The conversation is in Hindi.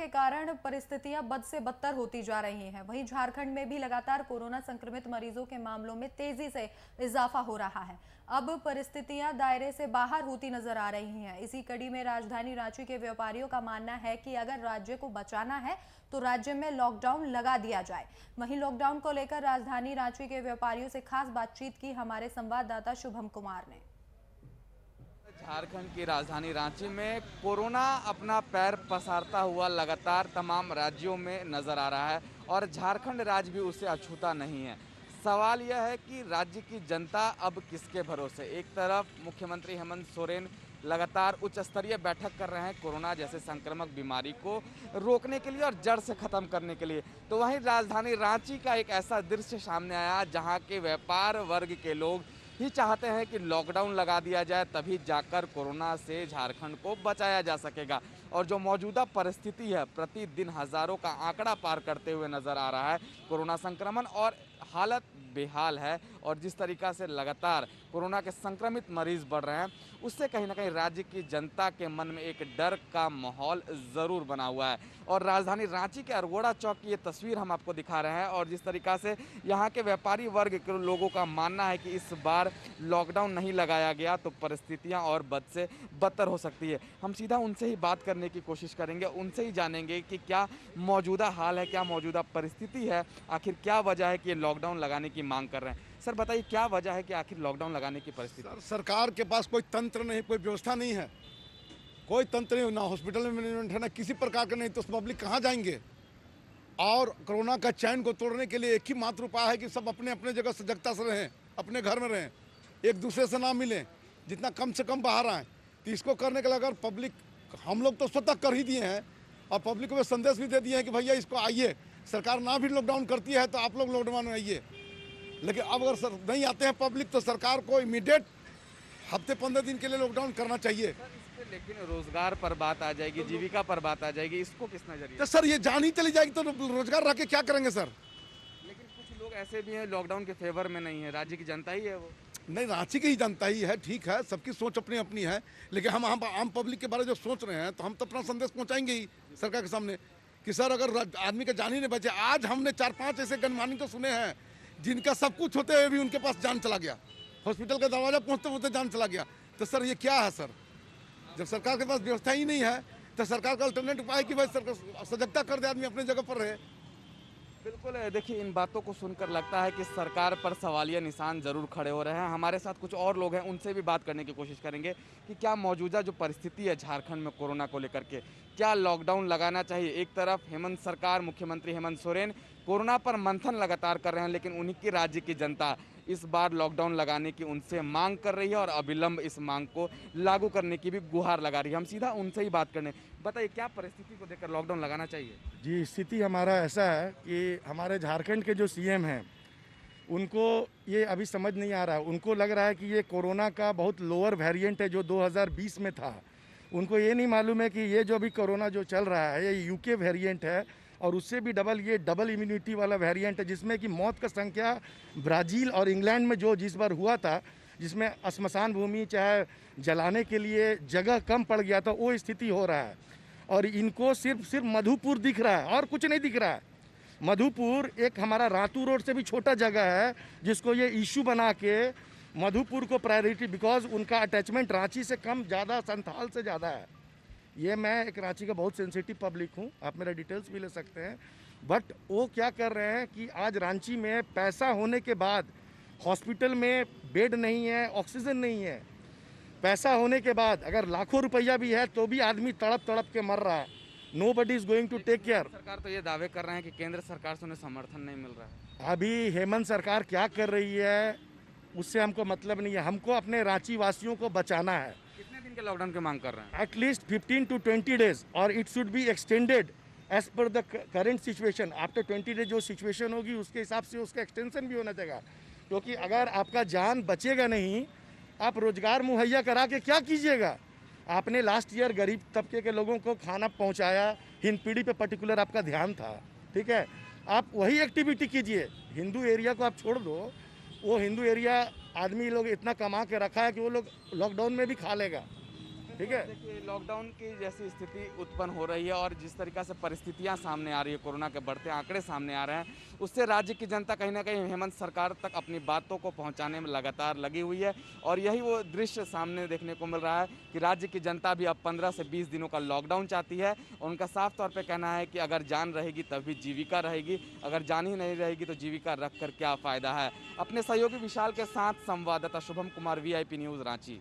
के कारण परिस्थितियां बद से बदतर होती जा रही हैं। वहीं झारखंड में भी लगातार कोरोना संक्रमित मरीजों के मामलों में तेजी से इजाफा हो रहा है। अब परिस्थितियां दायरे से बाहर होती नजर आ रही हैं। इसी कड़ी में राजधानी रांची के व्यापारियों का मानना है कि अगर राज्य को बचाना है तो राज्य में लॉकडाउन लगा दिया जाए। वहीं लॉकडाउन को लेकर राजधानी रांची के व्यापारियों से खास बातचीत की हमारे संवाददाता शुभम कुमार ने। झारखंड की राजधानी रांची में कोरोना अपना पैर पसारता हुआ लगातार तमाम राज्यों में नजर आ रहा है और झारखंड राज्य भी उससे अछूता नहीं है। सवाल यह है कि राज्य की जनता अब किसके भरोसे। एक तरफ मुख्यमंत्री हेमंत सोरेन लगातार उच्च स्तरीय बैठक कर रहे हैं कोरोना जैसे संक्रामक बीमारी को रोकने के लिए और जड़ से खत्म करने के लिए, तो वहीं राजधानी रांची का एक ऐसा दृश्य सामने आया जहां के व्यापार वर्ग के लोग ही चाहते हैं कि लॉकडाउन लगा दिया जाए, तभी जाकर कोरोना से झारखंड को बचाया जा सकेगा। और जो मौजूदा परिस्थिति है, प्रतिदिन हज़ारों का आंकड़ा पार करते हुए नज़र आ रहा है कोरोना संक्रमण, और हालत बेहाल है। और जिस तरीक़ा से लगातार कोरोना के संक्रमित मरीज बढ़ रहे हैं, उससे कहीं ना कहीं राज्य की जनता के मन में एक डर का माहौल ज़रूर बना हुआ है। और राजधानी रांची के अरगोड़ा चौक की ये तस्वीर हम आपको दिखा रहे हैं, और जिस तरीक़ा से यहाँ के व्यापारी वर्ग के लोगों का मानना है कि इस बार लॉकडाउन नहीं लगाया गया तो परिस्थितियाँ और बद से बदतर हो सकती है। हम सीधा उनसे ही बात करने की कोशिश करेंगे, उनसे ही जानेंगे कि क्या मौजूदा हाल है, क्या मौजूदा परिस्थिति है, आखिर क्या वजह है कि ये लॉकडाउन लगाने की मांग कर रहे हैं। सर बताइए, क्या वजह है कि आखिर लॉकडाउन लगाने की परिस्थिति? सरकार के पास कोई तंत्र नहीं, कोई व्यवस्था नहीं है, कोई तंत्र नहीं, ना हॉस्पिटल में मैनेजमेंट है, ना किसी प्रकार का, नहीं तो पब्लिक कहाँ जाएंगे। और कोरोना का चैन को तोड़ने के लिए एक ही मात्र उपाय है कि सब अपने अपने जगह सजगता से रहें, अपने घर में रहें, एक दूसरे से ना मिलें, जितना कम से कम बाहर आएँ। तो इसको करने के लिए अगर पब्लिक, हम लोग तो स्वतः कर ही दिए हैं और पब्लिक को संदेश भी दे दिए हैं कि भैया इसको आइए, सरकार ना भी लॉकडाउन करती है तो आप लोग लॉकडाउन में आइए। लेकिन अब अगर सर नहीं आते हैं पब्लिक तो सरकार को इमीडिएट हफ्ते 15 दिन के लिए लॉकडाउन करना चाहिए। लेकिन रोजगार पर बात आ जाएगी, जीविका पर बात आ जाएगी, इसको किस नजरिए? तो सर ये जान ही चली जाएगी तो रोजगार रह के क्या करेंगे सर। लेकिन कुछ लोग ऐसे भी हैं लॉकडाउन के फेवर में नहीं है, राज्य की जनता ही है वो। नहीं, रांची की ही जनता ही है, ठीक है, सबकी सोच अपनी अपनी है, लेकिन हम आम पब्लिक के बारे में जो सोच रहे हैं तो हम तो अपना संदेश पहुंचाएंगे ही सरकार के सामने कि सर अगर आदमी का जान ही नहीं बचे। आज हमने 4-5 ऐसे गणमान्य तो सुने हैं जिनका सब कुछ होते हुए भी उनके पास जान चला गया, हॉस्पिटल का दरवाजा पहुंचते पहुंचते जान चला गया। तो सर ये क्या है सर? जब सरकार के पास व्यवस्था ही नहीं है तो सरकार का अल्टरनेट उपाय कि भाई सरकार सजगता कर दे, आदमी अपने जगह पर रहे। बिल्कुल, देखिए इन बातों को सुनकर लगता है कि सरकार पर सवालिया निशान जरूर खड़े हो रहे हैं। हमारे साथ कुछ और लोग हैं, उनसे भी बात करने की कोशिश करेंगे कि क्या मौजूदा जो परिस्थिति है झारखंड में कोरोना को लेकर के, क्या लॉकडाउन लगाना चाहिए। एक तरफ हेमंत सरकार, मुख्यमंत्री हेमंत सोरेन कोरोना पर मंथन लगातार कर रहे हैं, लेकिन उन्हीं की राज्य की जनता इस बार लॉकडाउन लगाने की उनसे मांग कर रही है और अविलंब इस मांग को लागू करने की भी गुहार लगा रही है। हम सीधा उनसे ही बात करने, बताइए क्या परिस्थिति को देखकर लॉकडाउन लगाना चाहिए? जी, स्थिति हमारा ऐसा है कि हमारे झारखंड के जो सीएम हैं उनको ये अभी समझ नहीं आ रहा है। उनको लग रहा है कि ये कोरोना का बहुत लोअर वेरिएंट है जो 2020 में था। उनको ये नहीं मालूम है कि ये जो अभी कोरोना जो चल रहा है ये यूके वेरिएंट है और उससे भी ये डबल इम्यूनिटी वाला वेरिएंट है, जिसमें कि मौत का संख्या ब्राज़ील और इंग्लैंड में जो जिस बार हुआ था, जिसमें श्मशान भूमि चाहे जलाने के लिए जगह कम पड़ गया था, वो स्थिति हो रहा है। और इनको सिर्फ मधुपुर दिख रहा है और कुछ नहीं दिख रहा है। मधुपुर एक हमारा रातू रोड से भी छोटा जगह है जिसको ये इशू बना के मधुपुर को प्रायोरिटी, बिकॉज उनका अटैचमेंट रांची से कम ज़्यादा संथाल से ज़्यादा है। ये मैं एक रांची का बहुत सेंसिटिव पब्लिक हूँ, आप मेरा डिटेल्स भी ले सकते हैं। बट वो क्या कर रहे हैं कि आज रांची में पैसा होने के बाद हॉस्पिटल में बेड नहीं है, ऑक्सीजन नहीं है। पैसा होने के बाद अगर लाखों रुपया भी है तो भी आदमी तड़प तड़प के मर रहा है। Nobody is going to take care. सरकार तो ये दावे कर रहे हैं कि केंद्र सरकार से उन्हें समर्थन नहीं मिल रहा है। अभी हेमंत सरकार क्या कर रही है उससे हमको मतलब नहीं है, हमको अपने रांची वासियों को बचाना है। कितने दिन के लॉकडाउन की मांग कर रहे हैं? एटलीस्ट 15 to 20 days और it should be extended as per the current situation. After 20 days जो सिचुएशन होगी उसके हिसाब से उसका एक्सटेंशन भी होना चाहिए, क्योंकि अगर आपका जान बचेगा नहीं, आप रोजगार मुहैया करा के क्या कीजिएगा। आपने लास्ट ईयर गरीब तबके के लोगों को खाना पहुंचाया, हिंदपीढ़ी पे पर्टिकुलर आपका ध्यान था, ठीक है, आप वही एक्टिविटी कीजिए। हिंदू एरिया को आप छोड़ दो, वो हिंदू एरिया आदमी लोग इतना कमा के रखा है कि वो लोग लॉकडाउन में भी खा लेगा। ठीक है। देखिए, लॉकडाउन की जैसी स्थिति उत्पन्न हो रही है और जिस तरीक़ा से परिस्थितियां सामने आ रही है, कोरोना के बढ़ते आंकड़े सामने आ रहे हैं, उससे राज्य की जनता कहीं ना कहीं हेमंत सरकार तक अपनी बातों को पहुंचाने में लगातार लगी हुई है। और यही वो दृश्य सामने देखने को मिल रहा है कि राज्य की जनता भी अब 15 से 20 दिनों का लॉकडाउन चाहती है। उनका साफ तौर पर कहना है कि अगर जान रहेगी तभी जीविका रहेगी, अगर जान ही नहीं रहेगी तो जीविका रख कर क्या फ़ायदा है। अपने सहयोगी विशाल के साथ संवाददाता शुभम कुमार, VIP न्यूज़, रांची।